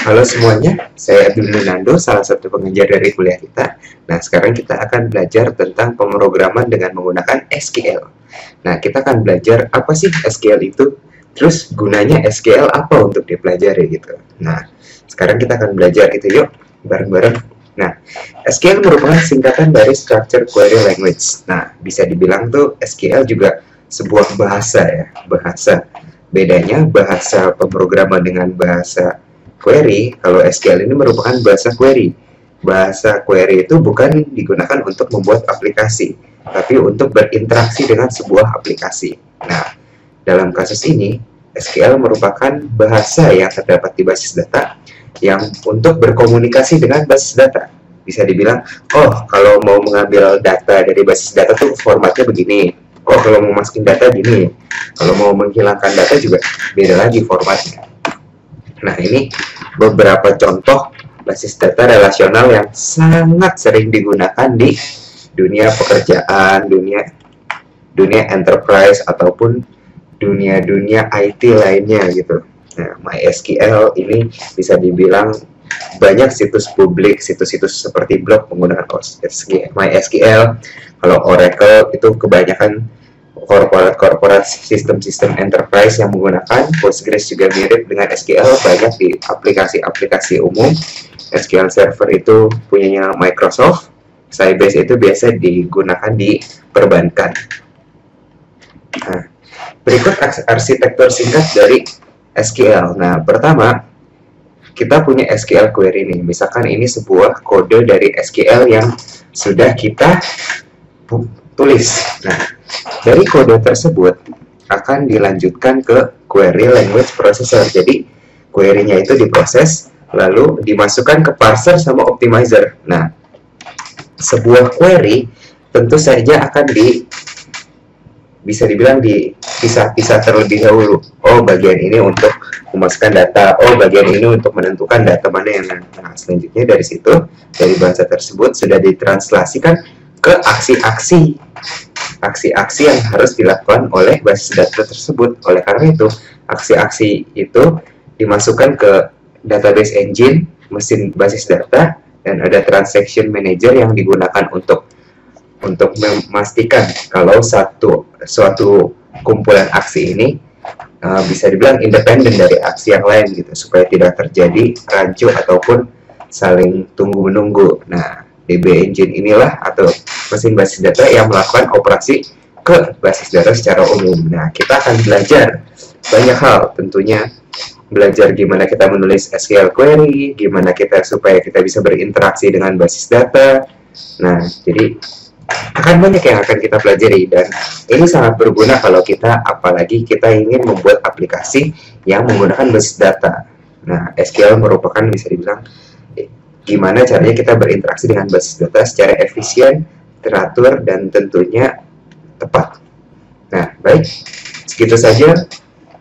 Halo semuanya, saya Abdul Nando, salah satu pengajar dari kuliah kita. Nah, sekarang kita akan belajar tentang pemrograman dengan menggunakan SQL. Nah, kita akan belajar apa sih SQL itu, terus gunanya SQL apa untuk dipelajari gitu. Nah, sekarang kita akan belajar itu yuk, bareng-bareng. Nah, SQL merupakan singkatan dari Structured Query Language. Nah, bisa dibilang tuh SQL juga sebuah bahasa ya, bahasa. Bedanya bahasa pemrograman dengan bahasa query, kalau SQL ini merupakan bahasa query. Bahasa query itu bukan digunakan untuk membuat aplikasi, tapi untuk berinteraksi dengan sebuah aplikasi. Nah, dalam kasus ini, SQL merupakan bahasa yang terdapat di basis data yang untuk berkomunikasi dengan basis data. Bisa dibilang, oh kalau mau mengambil data dari basis data tuh formatnya begini. Oh kalau mau masukin data gini. Kalau mau menghilangkan data juga beda lagi formatnya. Nah, ini beberapa contoh basis data relasional yang sangat sering digunakan di dunia pekerjaan, dunia enterprise, ataupun dunia IT lainnya gitu. Nah, MySQL ini bisa dibilang banyak situs publik, situs-situs seperti blog menggunakan MySQL. Kalau Oracle itu kebanyakan korporat sistem-sistem enterprise yang menggunakan. Postgres juga mirip dengan SQL, banyak di aplikasi-aplikasi umum. SQL Server itu punyanya Microsoft. Sybase itu biasa digunakan di perbankan. Nah, berikut arsitektur singkat dari SQL. Nah, pertama, kita punya SQL query nih. Misalkan ini sebuah kode dari SQL yang sudah kita tulis. Nah, dari kode tersebut akan dilanjutkan ke query language processor. Jadi, query-nya itu diproses, lalu dimasukkan ke parser sama optimizer. Nah, sebuah query tentu saja akan bisa dibilang dipisah-pisah terlebih dahulu. Oh, bagian ini untuk memasukkan data. Oh, bagian ini untuk menentukan data mana yang nah, selanjutnya dari situ, dari bahasa tersebut sudah ditranslasikan ke aksi-aksi yang harus dilakukan oleh basis data tersebut. Oleh karena itu, aksi-aksi itu dimasukkan ke database engine, mesin basis data, dan ada transaction manager yang digunakan untuk memastikan kalau suatu kumpulan aksi ini bisa dibilang independen dari aksi yang lain gitu, supaya tidak terjadi rancu ataupun saling tunggu-menunggu. Nah, DB engine inilah atau mesin basis data yang melakukan operasi ke basis data secara umum. Nah, kita akan belajar banyak hal, tentunya belajar gimana kita menulis SQL query, gimana supaya kita bisa berinteraksi dengan basis data. Nah, jadi akan banyak yang akan kita pelajari, dan ini sangat berguna kalau apalagi kita ingin membuat aplikasi yang menggunakan basis data. Nah, SQL merupakan bisa dibilang gimana caranya kita berinteraksi dengan basis data secara efisien, teratur, dan tentunya tepat. Nah, baik, segitu saja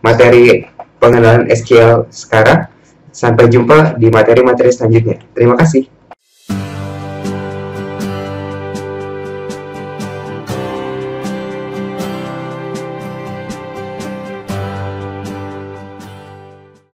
materi pengenalan SQL sekarang. Sampai jumpa di materi-materi selanjutnya. Terima kasih.